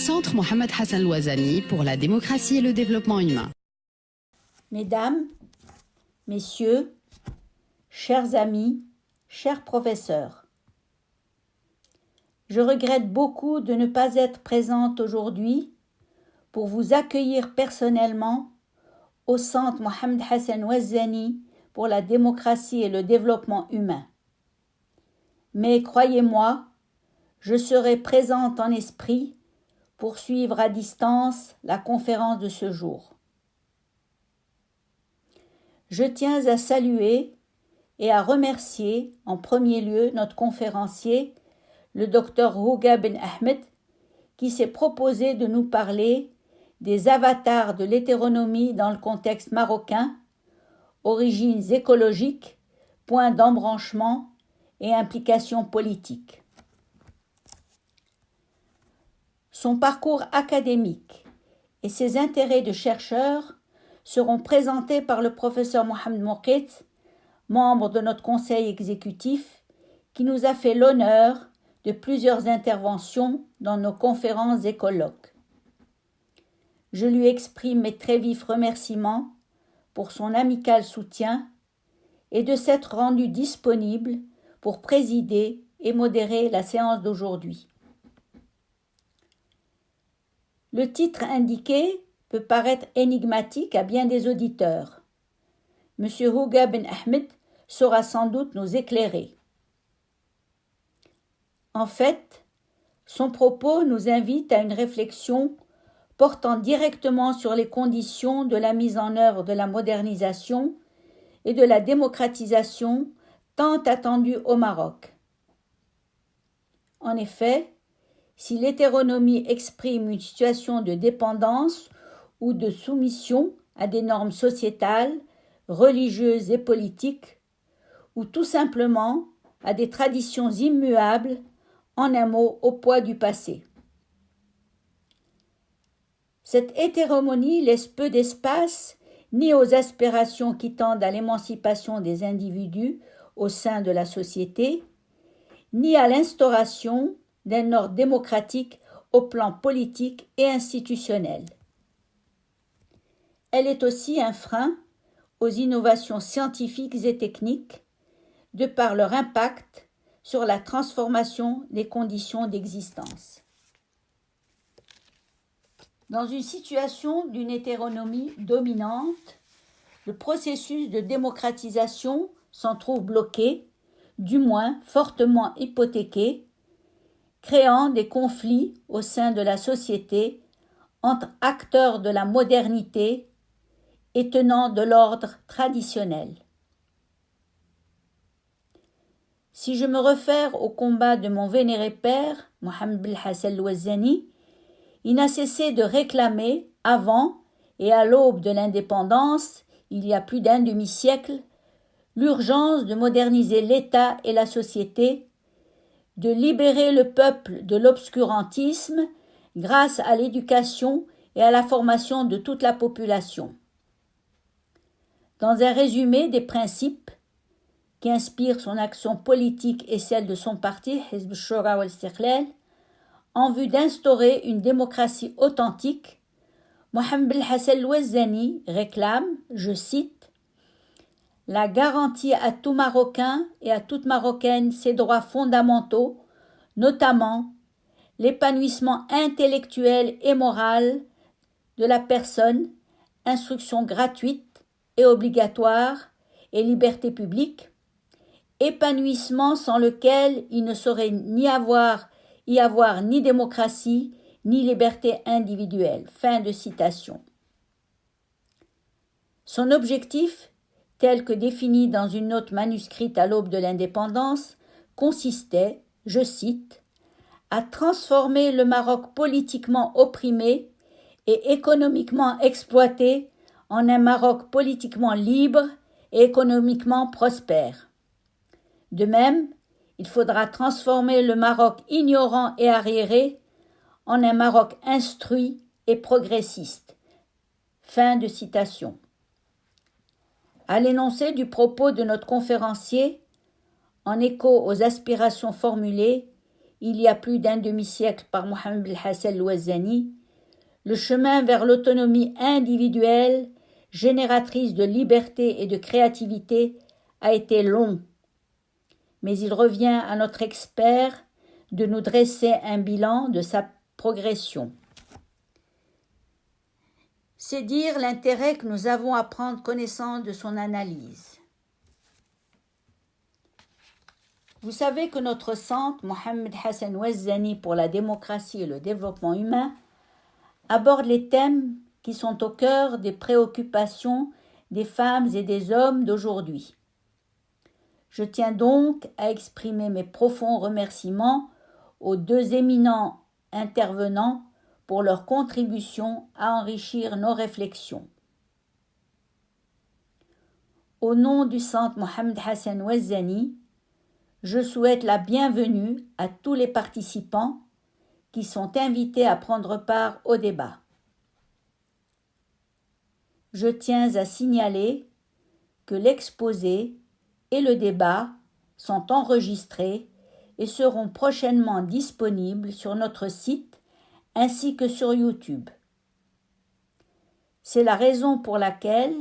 Centre Mohamed Hassan Louazani pour la démocratie et le développement humain. Mesdames, Messieurs, chers amis, chers professeurs, je regrette beaucoup de ne pas être présente aujourd'hui pour vous accueillir personnellement au Centre Mohamed Hassan Louazani pour la démocratie et le développement humain. Mais croyez-moi, je serai présente en esprit pour suivre à distance la conférence de ce jour. Je tiens à saluer et à remercier en premier lieu notre conférencier, le Dr Houga Ben Ahmed, qui s'est proposé de nous parler des avatars de l'hétéronomie dans le contexte marocain, origines écologiques, points d'embranchement et implications politiques. Son parcours académique et ses intérêts de chercheur seront présentés par le professeur Mohamed Mouqit, membre de notre conseil exécutif, qui nous a fait l'honneur de plusieurs interventions dans nos conférences et colloques. Je lui exprime mes très vifs remerciements pour son amical soutien et de s'être rendu disponible pour présider et modérer la séance d'aujourd'hui. Le titre indiqué peut paraître énigmatique à bien des auditeurs. M. Houga Ben Ahmed saura sans doute nous éclairer. En fait, son propos nous invite à une réflexion portant directement sur les conditions de la mise en œuvre de la modernisation et de la démocratisation tant attendue au Maroc. En effet, si l'hétéronomie exprime une situation de dépendance ou de soumission à des normes sociétales, religieuses et politiques, ou tout simplement à des traditions immuables, en un mot, au poids du passé. Cette hétéronomie laisse peu d'espace ni aux aspirations qui tendent à l'émancipation des individus au sein de la société, ni à l'instauration d'un ordre démocratique au plan politique et institutionnel. Elle est aussi un frein aux innovations scientifiques et techniques, de par leur impact sur la transformation des conditions d'existence. Dans une situation d'une hétéronomie dominante, le processus de démocratisation s'en trouve bloqué, du moins fortement hypothéqué, créant des conflits au sein de la société entre acteurs de la modernité et tenants de l'ordre traditionnel. Si je me réfère au combat de mon vénéré père, Mohamed Hassan Louazani, il n'a cessé de réclamer, avant et à l'aube de l'indépendance, il y a plus d'un demi-siècle, l'urgence de moderniser l'État et la société, de libérer le peuple de l'obscurantisme grâce à l'éducation et à la formation de toute la population. Dans un résumé des principes qui inspirent son action politique et celle de son parti, Hizb al-Shura wal-Istiqlal, en vue d'instaurer une démocratie authentique, Mohamed Hassan Louazani réclame, je cite, « la garantie à tout Marocain et à toute Marocaine ses droits fondamentaux, notamment l'épanouissement intellectuel et moral de la personne, instruction gratuite et obligatoire et liberté publique, épanouissement sans lequel il ne saurait y avoir ni démocratie, ni liberté individuelle. » Fin de citation. Son objectif, tel que défini dans une note manuscrite à l'aube de l'indépendance, consistait, je cite, « à transformer le Maroc politiquement opprimé et économiquement exploité en un Maroc politiquement libre et économiquement prospère. De même, il faudra transformer le Maroc ignorant et arriéré en un Maroc instruit et progressiste. » Fin de citation. À l'énoncé du propos de notre conférencier, en écho aux aspirations formulées, il y a plus d'un demi-siècle par Mohammed Belhassan al-Ouazzani, le chemin vers l'autonomie individuelle, génératrice de liberté et de créativité, a été long. Mais il revient à notre expert de nous dresser un bilan de sa progression. C'est dire l'intérêt que nous avons à prendre connaissance de son analyse. Vous savez que notre centre, Mohammed Hassan Ouazzani pour la démocratie et le développement humain, aborde les thèmes qui sont au cœur des préoccupations des femmes et des hommes d'aujourd'hui. Je tiens donc à exprimer mes profonds remerciements aux deux éminents intervenants pour leur contribution à enrichir nos réflexions. Au nom du centre Mohammed Hassan Ouazzani, je souhaite la bienvenue à tous les participants qui sont invités à prendre part au débat. Je tiens à signaler que l'exposé et le débat sont enregistrés et seront prochainement disponibles sur notre site ainsi que sur YouTube. C'est la raison pour laquelle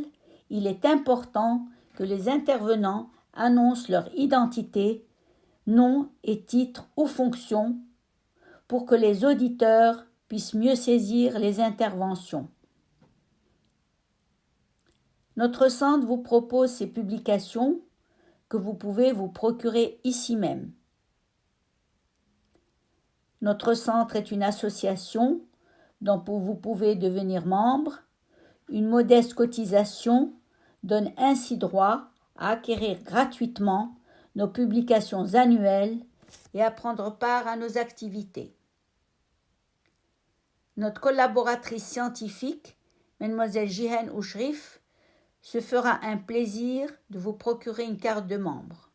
il est important que les intervenants annoncent leur identité, nom et titre ou fonction pour que les auditeurs puissent mieux saisir les interventions. Notre centre vous propose ces publications que vous pouvez vous procurer ici même. Notre centre est une association dont vous pouvez devenir membre. Une modeste cotisation donne ainsi droit à acquérir gratuitement nos publications annuelles et à prendre part à nos activités. Notre collaboratrice scientifique, Mlle Jihan Oushrif, se fera un plaisir de vous procurer une carte de membre.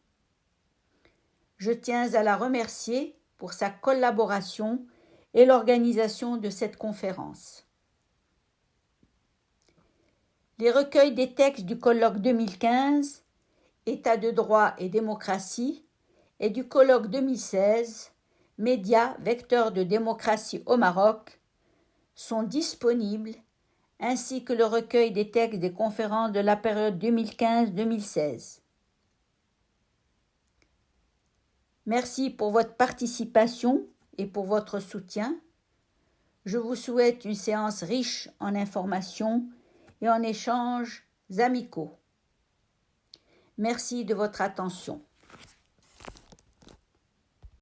Je tiens à la remercier pour sa collaboration et l'organisation de cette conférence. Les recueils des textes du colloque 2015, État de droit et démocratie, et du colloque 2016, Médias, vecteurs de démocratie au Maroc, sont disponibles, ainsi que le recueil des textes des conférences de la période 2015-2016. Merci pour votre participation et pour votre soutien. Je vous souhaite une séance riche en informations et en échanges amicaux. Merci de votre attention.